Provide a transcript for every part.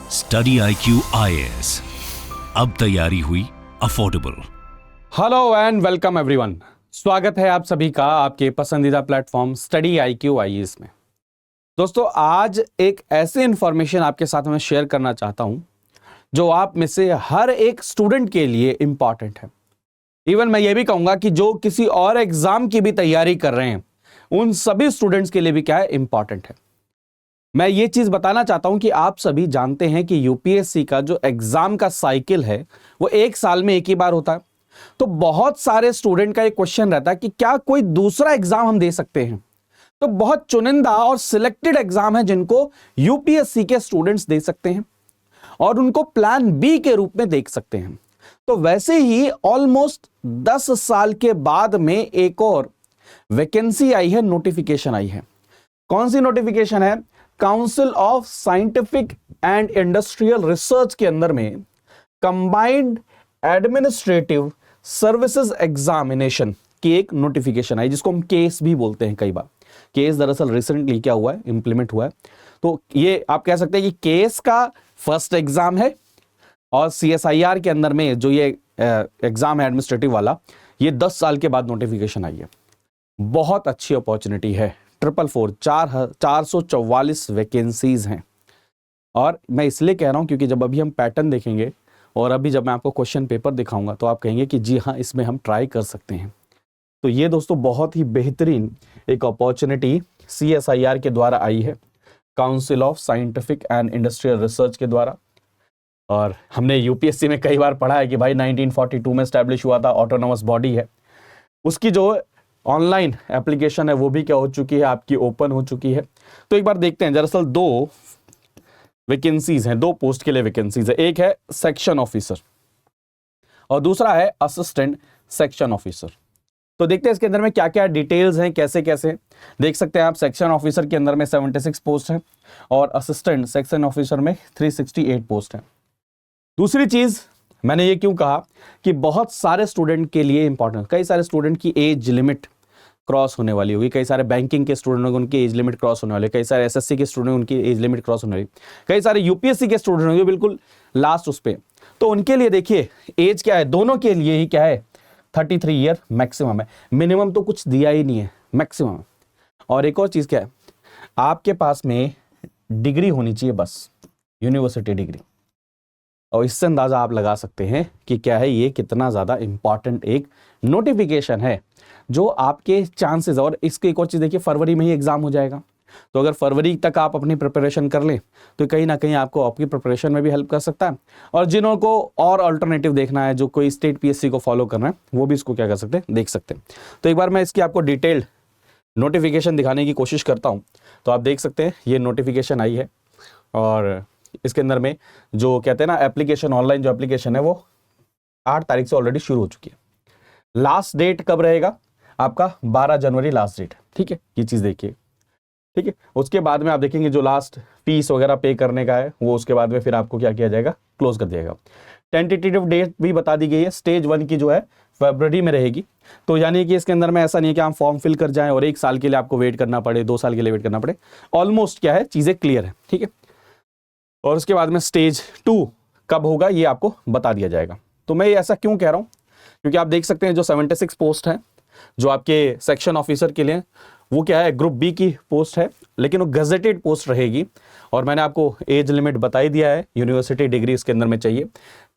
Study IQ IAS, अब तैयारी हुई affordable. Hello and welcome everyone. स्वागत है आप सभी का आपके पसंदीदा प्लेटफॉर्म स्टडी IQ IAS में। दोस्तों, आज एक ऐसी इंफॉर्मेशन आपके साथ मैं शेयर करना चाहता हूं जो आप में से हर एक स्टूडेंट के लिए इंपॉर्टेंट है। इवन मैं ये भी कहूंगा कि जो किसी और एग्जाम की भी तैयारी कर रहे हैं उन सभी स्टूडेंट्स के लिए भी क्या है, इंपॉर्टेंट है। मैं ये चीज बताना चाहता हूं कि आप सभी जानते हैं कि यूपीएससी का जो एग्जाम का साइकिल है वो एक साल में एक ही बार होता है। तो बहुत सारे स्टूडेंट का ये क्वेश्चन रहता है कि क्या कोई दूसरा एग्जाम हम दे सकते हैं। तो बहुत चुनिंदा और सिलेक्टेड एग्जाम है जिनको यूपीएससी के स्टूडेंट्स दे सकते हैं और उनको प्लान बी के रूप में देख सकते हैं। तो वैसे ही ऑलमोस्ट 10 साल के बाद में एक और वैकेंसी आई है, नोटिफिकेशन आई है। कौन सी नोटिफिकेशन है? Council of scientific and industrial research के अंदर में कंबाइंड एडमिनिस्ट्रेटिव सर्विसेज एग्जामिनेशन की एक नोटिफिकेशन आई, जिसको हम केस भी बोलते हैं कई बार। केस दरअसल रिसेंटली क्या हुआ है, इंप्लीमेंट हुआ है। तो ये आप कह सकते हैं कि केस का फर्स्ट एग्जाम है और CSIR के अंदर में जो ये एग्जाम है एडमिनिस्ट्रेटिव वाला, ये 10 साल के बाद नोटिफिकेशन आई है। बहुत अच्छी अपॉर्चुनिटी है। 444 वैकेंसीज हैं। और मैं इसलिए कह रहा हूं क्योंकि जब अभी हम पैटर्न देखेंगे और अभी जब मैं आपको क्वेश्चन पेपर दिखाऊंगा तो आप कहेंगे कि जी हाँ, इसमें हम ट्राई कर सकते हैं। तो ये दोस्तों बहुत ही बेहतरीन एक अपॉर्चुनिटी CSIR के द्वारा आई है, council of scientific and industrial research के द्वारा। और हमने यूपीएससी में कई बार पढ़ा है कि भाई 1942 में स्टैब्लिश हुआ था, ऑटोनोमस बॉडी है। उसकी जो ऑनलाइन एप्लीकेशन है वो भी क्या हो चुकी है, आपकी ओपन हो चुकी है। तो एक बार देखते हैं। दरअसल 2 वैकेंसीज हैं, 2 पोस्ट के लिए वैकेंसीज है। एक है सेक्शन ऑफिसर और दूसरा है असिस्टेंट सेक्शन ऑफिसर। तो देखते हैं इसके अंदर में क्या क्या डिटेल्स हैं, कैसे कैसे। देख सकते हैं आप, सेक्शन ऑफिसर के अंदर में 76 पोस्ट है और असिस्टेंट सेक्शन ऑफिसर में 368 पोस्ट है। दूसरी चीज मैंने ये क्यों कहा कि बहुत सारे स्टूडेंट के लिए इंपॉर्टेंट, कई सारे स्टूडेंट की एज लिमिट क्रॉस होने वाली होगी। कई सारे बैंकिंग के स्टूडेंट होंगे, उनकी एज लिमिट क्रॉस होने वाली, कई सारे SSC के स्टूडेंट उनकी एज लिमिट क्रॉस होने वाली, कई सारे यूपीएससी के स्टूडेंट होंगे बिल्कुल लास्ट उस पे। तो उनके लिए देखिए एज क्या है, दोनों के लिए ही क्या है, 33 ईयर मैक्सिमम है। मिनिमम तो कुछ दिया ही नहीं है, मैक्सिमम। और एक और चीज क्या है, आपके पास में डिग्री होनी चाहिए, बस यूनिवर्सिटी डिग्री। और इससे अंदाजा आप लगा सकते हैं कि क्या है, ये कितना ज्यादा इंपॉर्टेंट एक नोटिफिकेशन है जो आपके चांसेस। और इसकी एक और चीज देखिए, फरवरी में ही एग्जाम हो जाएगा। तो अगर फरवरी तक आप अपनी प्रिपरेशन कर लें तो कहीं ना कहीं आपको आपकी प्रिपरेशन में भी हेल्प कर सकता है। और जिन्हों को और अल्टरनेटिव देखना है, जो कोई स्टेट PSC को फॉलो करना है, वो भी इसको क्या कर सकते हैं, देख सकते हैं। तो एक बार मैं इसकी आपको डिटेल्ड नोटिफिकेशन दिखाने की कोशिश करता हूँ। तो आप देख सकते हैं ये नोटिफिकेशन आई है और इसके अंदर में जो कहते हैं ना एप्लीकेशन, ऑनलाइन जो एप्लीकेशन है वो 8 तारीख से ऑलरेडी शुरू हो चुकी है। लास्ट डेट कब रहेगा आपका? 12 जनवरी लास्ट डेट है। ठीक है, ये चीज देखिए। ठीक है, उसके बाद में आप देखेंगे जो लास्ट फीस वगैरह पे करने का है वो उसके बाद में फिर आपको क्या किया जाएगा, क्लोज कर दिया जाएगा। टेंटेटिव डेट भी बता दी गई है। स्टेज 1 की जो है फरवरी में रहेगी। तो यानी कि इसके अंदर में ऐसा नहीं है कि आप फॉर्म फिल कर जाएं और 1 साल के लिए आपको वेट करना पड़े, 2 साल के लिए वेट करना पड़े। ऑलमोस्ट क्या है, चीजें क्लियर है। ठीक है, और उसके बाद में स्टेज 2 कब होगा ये आपको बता दिया जाएगा। तो मैं ये ऐसा क्यों कह रहा हूं, क्योंकि आप देख सकते हैं जो 76 पोस्ट है जो आपके सेक्शन ऑफिसर के लिए, वो क्या है, ग्रुप बी की पोस्ट है, लेकिन वो गजेटेड पोस्ट रहेगी। और मैंने आपको एज लिमिट बता ही दिया है, यूनिवर्सिटी डिग्री इसके अंदर में चाहिए।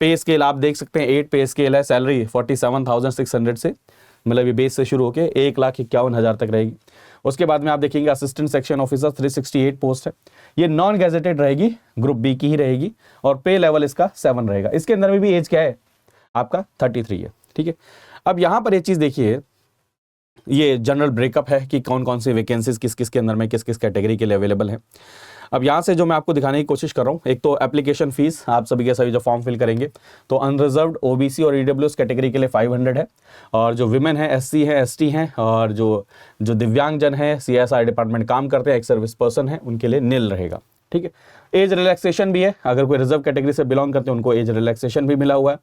पे स्केल आप देख सकते हैं, 8 पे स्केल है। सैलरी 47,600 से, मतलब ये बेस से शुरू होकर 1,51,000 तक रहेगी। उसके बाद में आप देखेंगे असिस्टेंट सेक्शन ऑफिसर 368 पोस्ट है। ये नॉन गैजेटेड रहेगी, ग्रुप बी की ही रहेगी और पे लेवल इसका 7 रहेगा। इसके अंदर में भी एज क्या है आपका, 33 है। ठीक है, अब यहां पर एक चीज देखिए, ये जनरल ब्रेकअप है कि कौन कौन सी वैकेंसीज किस किस के अंदर में किस किस कैटेगरी के लिए अवेलेबल है। अब यहाँ से जो मैं आपको दिखाने की कोशिश कर रहा हूँ, एक तो एप्लीकेशन फीस आप सभी के सभी जो फॉर्म फिल करेंगे तो अनरिजर्व्ड OBC और EWS कैटेगरी के लिए 500 है। और जो विमेन है, SC है, ST हैं और जो दिव्यांगजन है, CSR डिपार्टमेंट काम करते हैं, एक सर्विस पर्सन है, उनके लिए निल रहेगा। ठीक है, एज रिलैक्सेशन भी है। अगर कोई रिजर्व कैटेगरी से बिलोंग करते हैं उनको एज रिलैक्सेशन भी मिला हुआ है।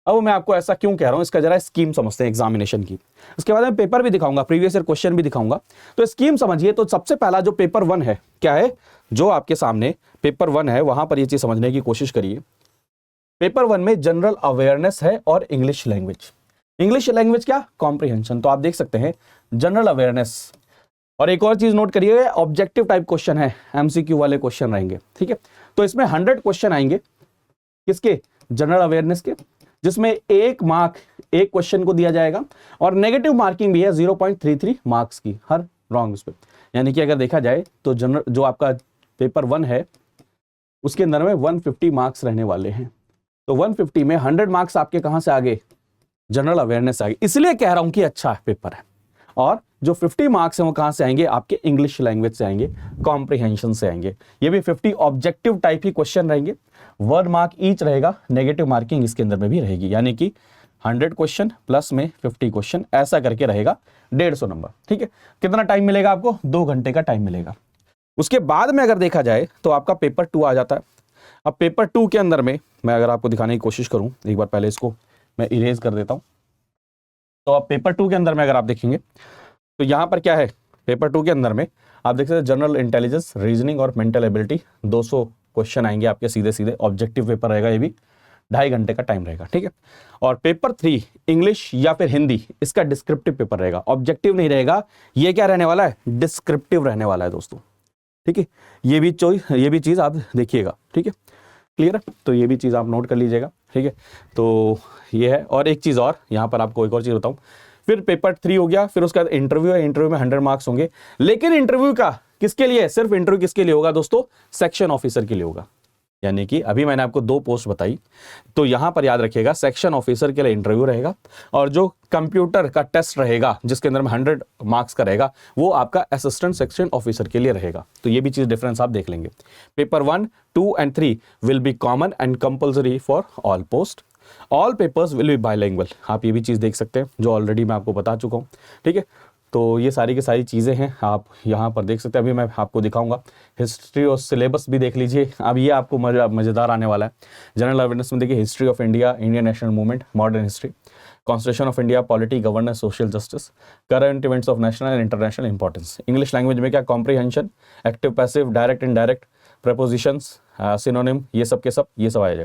अब मैं आपको ऐसा क्यों कह रहा हूं, इसका जरा स्कीम समझते हैं एग्जामिनेशन की। उसके बाद मैं पेपर भी दिखाऊंगा, प्रीवियस ईयर क्वेश्चन भी दिखाऊंगा। तो स्कीम समझिए। तो सबसे पहला जो पेपर 1 है, क्या है, जो आपके सामने पेपर 1 है, वहां पर ये चीज समझने की कोशिश करिए। पेपर 1 में जनरल अवेयरनेस है और इंग्लिश लैंग्वेज। इंग्लिश लैंग्वेज क्या, कॉम्प्रिहेंशन। तो आप देख सकते हैं जनरल अवेयरनेस। और एक और चीज नोट करिए, ऑब्जेक्टिव टाइप क्वेश्चन है, एमसीक्यू वाले क्वेश्चन रहेंगे, ठीक है। तो इसमें 100 क्वेश्चन आएंगे, किसके, जनरल अवेयरनेस के, जिसमें 1 मार्क एक क्वेश्चन को दिया जाएगा और नेगेटिव मार्किंग भी है 0.33 मार्क्स की हर रॉन्ग उस पर। यानी कि अगर देखा जाए तो जनरल जो आपका पेपर 1 है उसके अंदर में 150 मार्क्स रहने वाले हैं। तो 150 में 100 मार्क्स आपके कहां से आगे, जनरल अवेयरनेस आगे। इसलिए कह रहा हूं कि अच्छा पेपर है। और जो 50 मार्क्स हैं वो कहां से आएंगे, आपके इंग्लिश लैंग्वेज से आएंगे, कॉम्प्रिहेंशन से आएंगे। ये भी 50 ऑब्जेक्टिव टाइप ही क्वेश्चन रहेंगे, 1 मार्क ईच रहेगा, नेगेटिव मार्किंग इसके अंदर में भी रहेगी। यानी कि 100 क्वेश्चन प्लस में 50 क्वेश्चन, ऐसा करके रहेगा 150 नंबर, ठीक है। कितना टाइम मिलेगा आपको, 2 घंटे का टाइम मिलेगा। उसके बाद में अगर देखा जाए तो आपका पेपर 2 आ जाता है। अब पेपर 2 के अंदर में मैं अगर आपको दिखाने की कोशिश करूं, एक बार पहले इसको मैं इरेज कर देता हूं। तो अब पेपर 2 के अंदर में अगर आप देखेंगे तो यहां पर क्या है, पेपर 2 के अंदर में आप देख सकते हैं जनरल इंटेलिजेंस, रीजनिंग और मेंटल एबिलिटी, 200 क्वेश्चन आएंगे आपके सीधे सीधे। ऑब्जेक्टिव पेपर रहेगा, ये भी 2.5 घंटे का टाइम रहेगा, ठीक है। और पेपर 3 इंग्लिश या फिर हिंदी, इसका डिस्क्रिप्टिव पेपर रहेगा, ऑब्जेक्टिव नहीं रहेगा। ये क्या रहने वाला है, डिस्क्रिप्टिव रहने वाला है दोस्तों, ठीक है। ये भी चीज आप देखिएगा, ठीक है, क्लियर है। तो ये भी चीज आप नोट कर लीजिएगा, ठीक है। तो ये है। और एक चीज और यहाँ पर आपको एक और चीज बताऊं, फिर पेपर 3 हो गया, फिर उसके बाद इंटरव्यू है, इंटरव्यू में 100 मार्क्स होंगे। लेकिन इंटरव्यू का किसके लिए, सिर्फ इंटरव्यू किसके लिए होगा दोस्तों, सेक्शन ऑफिसर के लिए होगा। यानी कि अभी मैंने आपको 2 पोस्ट बताई, तो यहां पर याद रखिएगा सेक्शन ऑफिसर के लिए इंटरव्यू रहेगा, और जो कंप्यूटर का टेस्ट रहेगा जिसके अंदर में 100 मार्क्स का रहेगा, वो आपका असिस्टेंट सेक्शन ऑफिसर के लिए रहेगा। तो ये भी चीज डिफरेंस आप देख लेंगे। Paper 1, 2 and 3 will be common and compulsory for all post. All papers will be bilingual. आप ये भी चीज देख सकते हैं जो ऑलरेडी मैं आपको बता चुका हूं, ठीक है। तो ये सारी की सारी चीज़ें हैं, आप यहाँ पर देख सकते हैं। अभी मैं आपको दिखाऊंगा हिस्ट्री और सिलेबस भी देख लीजिए। अब ये आपको मज़ेदार आने वाला है। जनरल अवेयरनेस में देखिए history of India, Indian national movement, modern history, constitution of India, polity, governance, social justice, current events of national and international importance. English language में क्या, comprehension, active passive, direct indirect, prepositions, synonym, ये सब के सब ये सब आ जाएगा।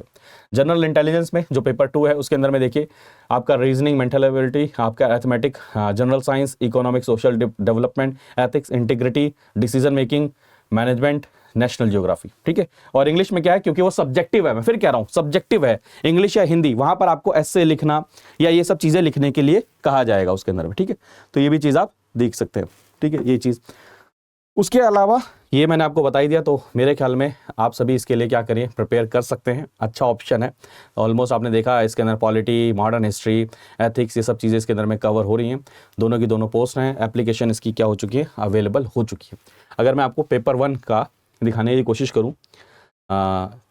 General intelligence में जो पेपर 2 है उसके अंदर में देखिए आपका रीजनिंग, मेंटल एबिलिटी, आपका arithmetic, general science, economic, social development, ethics, integrity, decision making, management, national geography, ठीक है। और इंग्लिश में क्या है, क्योंकि वो सब्जेक्टिव है, मैं फिर कह रहा हूं सब्जेक्टिव है, इंग्लिश या हिंदी, वहां पर आपको ऐसे लिखना या ये सब चीजें लिखने के लिए कहा जाएगा उसके अंदर में, ठीक है। तो ये भी चीज आप देख सकते हैं, ठीक है, ये चीज। उसके अलावा ये मैंने आपको बता ही दिया, तो मेरे ख्याल में आप सभी इसके लिए क्या करिए, प्रिपेयर कर सकते हैं। अच्छा ऑप्शन है, ऑलमोस्ट आपने देखा इसके अंदर पॉलिटी, मॉडर्न हिस्ट्री, एथिक्स, ये सब चीज़ें इसके अंदर में कवर हो रही हैं। दोनों की दोनों पोस्ट हैं, एप्लीकेशन इसकी क्या हो चुकी है, अवेलेबल हो चुकी है। अगर मैं आपको पेपर 1 का दिखाने की कोशिश करूँ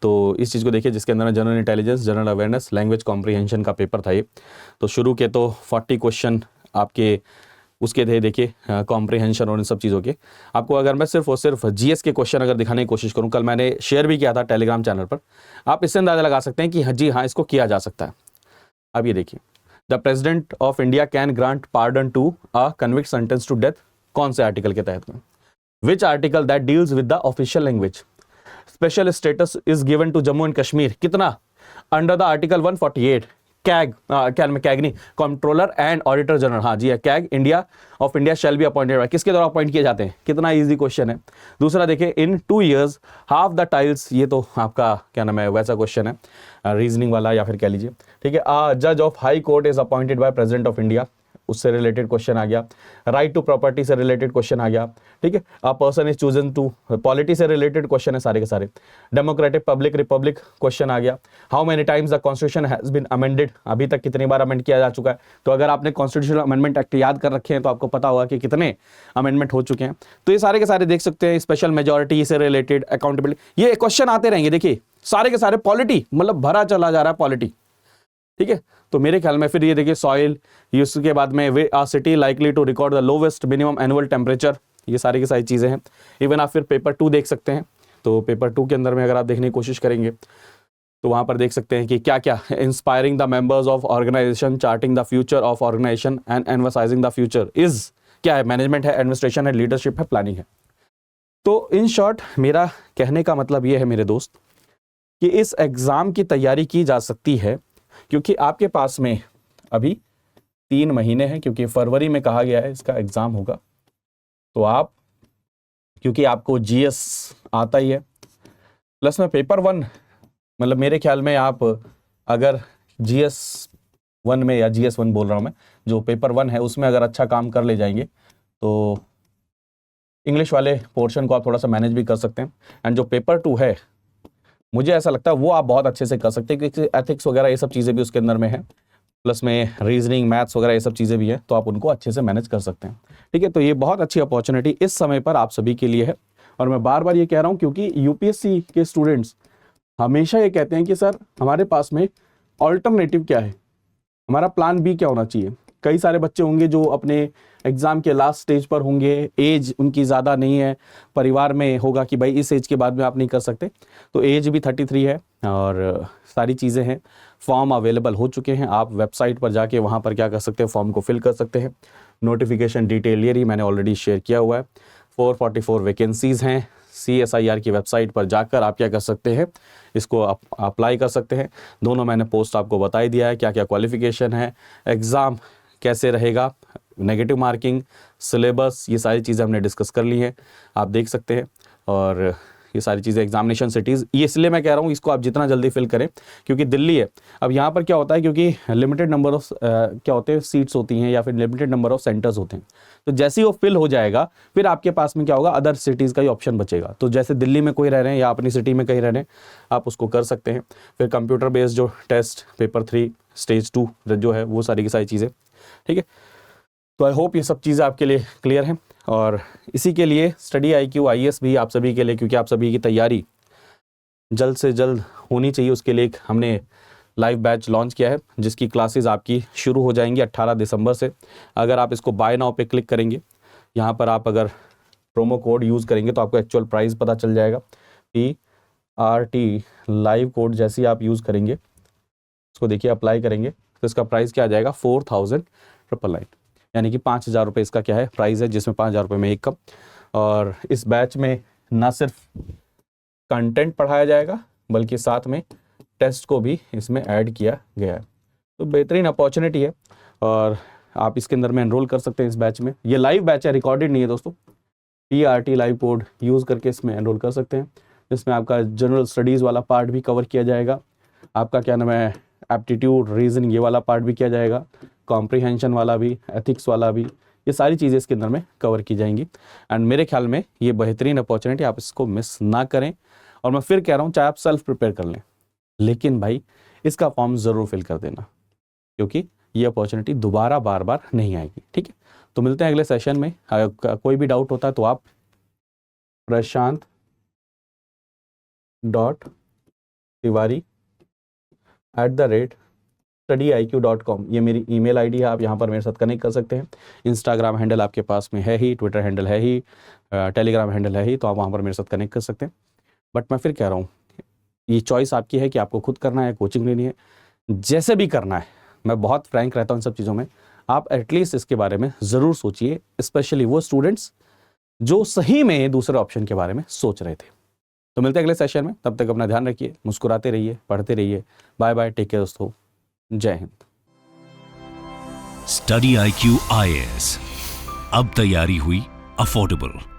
तो इस चीज़ को देखिए, जिसके अंदर में general intelligence, general awareness, language comprehension का पेपर था ये। तो शुरू के तो 40 क्वेश्चन आपके उसके थे, देखिए कॉम्प्रिहेंशन और इन सब चीज़ों के। आपको अगर मैं सिर्फ और सिर्फ जीएस के क्वेश्चन अगर दिखाने की कोशिश करूं, कल मैंने शेयर भी किया था टेलीग्राम चैनल पर, आप इससे अंदाजा लगा सकते हैं कि जी हाँ, इसको किया जा सकता है। अब ये देखिए, the President of India can grant pardon to a convict sentence to death, कौन से आर्टिकल के तहत में, which article that deals with the official language, special status is given to Jammu and Kashmir, कितना, under the article 148, CAG, CAG नहीं, controller and auditor general, हाँ जी है, CAG India of India shall be appointed by, किसके द्वारा appoint किए जाते हैं, कितना इजी क्वेश्चन है। दूसरा देखिए, इन 2 years हाफ द टाइल्स, ये तो आपका क्या नाम है, वैसा क्वेश्चन है, रीजनिंग वाला या फिर कह लीजिए, ठीक है। जज of high court is appointed by president of India, उससे रिलेटेड क्वेश्चन आ गया। राइट टू प्रॉपर्टी से रिलेटेड क्वेश्चन आ गया, ठीक है। A person is chosen to, polity से रिलेटेड क्वेश्चन है सारे के सारे। डेमोक्रेटिक पब्लिक रिपब्लिक क्वेश्चन आ गया। How many times the constitution has been amended, अभी तक कितनी बार अमेंड किया जा चुका है। तो अगर आपने कॉन्स्टिट्यूशनल अमेंडमेंट एक्ट याद कर रखे हैं तो आपको पता होगा कि कितने अमेंडमेंट हो चुके हैं। तो ये सारे के सारे देख सकते हैं। स्पेशल मेजोरिटी से रिलेटेड, अकाउंटेबिलिटी, ये क्वेश्चन आते रहेंगे। देखिए सारे के सारे पॉलिटी, मतलब भरा चला जा रहा है पॉलिटी, ठीक है। तो मेरे ख्याल में फिर ये देखिए सॉइल, इसके बाद में वे आ city likely to record the lowest minimum annual temperature, ये सारी की सारी चीज़ें हैं। इवन आप फिर पेपर 2 देख सकते हैं। तो पेपर 2 के अंदर में अगर आप देखने की कोशिश करेंगे तो वहाँ पर देख सकते हैं कि क्या क्या, inspiring the members of organisation, charting the future of organisation and emphasising the future is, क्या है, मैनेजमेंट है, एडमिनिस्ट्रेशन है, लीडरशिप है, प्लानिंग है। तो इन शॉर्ट मेरा कहने का मतलब ये है मेरे दोस्त कि इस एग्ज़ाम की तैयारी की जा सकती है, क्योंकि आपके पास में अभी 3 महीने हैं, क्योंकि फरवरी में कहा गया है इसका एग्ज़ाम होगा। तो आप, क्योंकि आपको जीएस आता ही है, प्लस में पेपर 1, मतलब मेरे ख्याल में आप अगर जीएस 1 में, या जीएस 1 बोल रहा हूँ मैं, जो पेपर 1 है उसमें अगर अच्छा काम कर ले जाएंगे तो इंग्लिश वाले पोर्शन को आप थोड़ा सा मैनेज भी कर सकते हैं। एंड जो पेपर 2 है, मुझे ऐसा लगता है वो आप बहुत अच्छे से कर सकते हैं, क्योंकि एथिक्स वगैरह ये सब चीज़ें भी उसके अंदर में है, प्लस में रीजनिंग, मैथ्स वगैरह ये सब चीज़ें भी है, तो आप उनको अच्छे से मैनेज कर सकते हैं। ठीक है, तो ये बहुत अच्छी अपॉर्चुनिटी इस समय पर आप सभी के लिए है। और मैं बार बार ये कह रहा हूँ, क्योंकि यूपीएससी के स्टूडेंट्स हमेशा ये कहते हैं कि सर हमारे पास में ऑल्टरनेटिव क्या है, हमारा प्लान बी क्या होना चाहिए। कई सारे बच्चे होंगे जो अपने एग्ज़ाम के लास्ट स्टेज पर होंगे, एज उनकी ज़्यादा नहीं है, परिवार में होगा कि भाई इस एज के बाद में आप नहीं कर सकते, तो एज भी 33 है और सारी चीज़ें हैं। फॉर्म अवेलेबल हो चुके हैं, आप वेबसाइट पर जाके वहाँ पर क्या कर सकते हैं, फॉर्म को फिल कर सकते हैं। नोटिफिकेशन डिटेल ये रही, मैंने ऑलरेडी शेयर किया हुआ है। 444 वैकेंसीज़ हैं। CSIR की वेबसाइट पर जाकर आप क्या कर सकते हैं, इसको आप अप्लाई कर सकते हैं। दोनों मैंने पोस्ट आपको बता ही दिया है, क्या क्या क्वालिफिकेशन है, एग्ज़ाम कैसे रहेगा, नेगेटिव मार्किंग, सिलेबस, ये सारी चीज़ें हमने डिस्कस कर ली हैं, आप देख सकते हैं। और ये सारी चीज़ें, एग्जामिनेशन सिटीज़, ये इसलिए मैं कह रहा हूँ इसको आप जितना जल्दी फिल करें, क्योंकि दिल्ली है। अब यहाँ पर क्या होता है, क्योंकि लिमिटेड नंबर ऑफ क्या होते हैं, सीट्स होती हैं, या फिर लिमिटेड नंबर ऑफ सेंटर्स होते हैं। तो जैसे ही वो फिल हो जाएगा, फिर आपके पास में क्या होगा, अदर सिटीज़ का ही ऑप्शन बचेगा। तो जैसे दिल्ली में कोई रह रहे हैं या अपनी सिटी में कहीं रह रहे हैं, आप उसको कर सकते हैं। फिर कंप्यूटर बेस्ड जो टेस्ट, पेपर 3 स्टेज 2 जो है, वो सारी की सारी चीज़ें, ठीक है। तो आई होप ये सब चीज़ें आपके लिए क्लियर हैं। और इसी के लिए स्टडी IQ IAS भी आप सभी के लिए, क्योंकि आप सभी की तैयारी जल्द से जल्द होनी चाहिए, उसके लिए एक हमने लाइव बैच लॉन्च किया है, जिसकी क्लासेस आपकी शुरू हो जाएंगी 18 दिसंबर से। अगर आप इसको बाय नाउ पे क्लिक करेंगे, यहाँ पर आप अगर प्रोमो कोड यूज़ करेंगे तो आपको एक्चुअल प्राइस पता चल जाएगा। PRT लाइव कोड जैसे ही आप यूज़ करेंगे, इसको देखिए अप्लाई करेंगे, तो इसका प्राइस क्या आ जाएगा, 4,999, यानी कि 5,000 रुपये इसका क्या है, प्राइस है, जिसमें 5,000 रुपये में 1 कप। और इस बैच में ना सिर्फ कंटेंट पढ़ाया जाएगा, बल्कि साथ में टेस्ट को भी इसमें ऐड किया गया है। तो बेहतरीन अपॉर्चुनिटी है और आप इसके अंदर में एनरोल कर सकते हैं इस बैच में। ये लाइव बैच है, रिकॉर्डेड नहीं है दोस्तों। PRT लाइव कोड यूज़ करके इसमें एनरोल कर सकते हैं। इसमें आपका जनरल स्टडीज़ वाला पार्ट भी कवर किया जाएगा, आपका क्या नाम है, एप्टीट्यूड, रीजनिंग, ये वाला पार्ट भी किया जाएगा, कॉम्प्रिहेंशन वाला भी, एथिक्स वाला भी, ये सारी चीज़ें इसके अंदर में कवर की जाएंगी। एंड मेरे ख्याल में ये बेहतरीन अपॉर्चुनिटी, आप इसको मिस ना करें। और मैं फिर कह रहा हूँ, चाहे आप सेल्फ प्रिपेयर कर लें, लेकिन भाई इसका फॉर्म ज़रूर फिल कर देना, क्योंकि ये अपॉर्चुनिटी दोबारा बार बार नहीं आएगी। ठीक है, तो मिलते हैं अगले सेशन में। कोई भी डाउट होता है तो आप prashant.tiwari@studiiq.com, ये मेरी email ID है, आप यहाँ पर मेरे साथ कनेक्ट कर सकते हैं। इंस्टाग्राम हैंडल आपके पास में है ही, ट्विटर हैंडल है ही, टेलीग्राम हैंडल है ही, तो आप वहाँ पर मेरे साथ कनेक्ट कर सकते हैं। बट मैं फिर कह रहा हूँ, ये चॉइस आपकी है कि आपको खुद करना है, कोचिंग लेनी है, जैसे भी करना है। मैं बहुत फ्रैंक रहता हूँ इन सब चीज़ों में। आप एटलीस्ट इसके बारे में ज़रूर सोचिए, स्पेशली वो स्टूडेंट्स जो सही में दूसरे ऑप्शन के बारे में सोच रहे थे। तो मिलते हैं अगले सेशन में, तब तक अपना ध्यान रखिए, मुस्कुराते रहिए, पढ़ते रहिए। बाय बाय, टेक केयर दोस्तों, जय हिंद। स्टडी IQ IAS, अब तैयारी हुई अफोर्डेबल।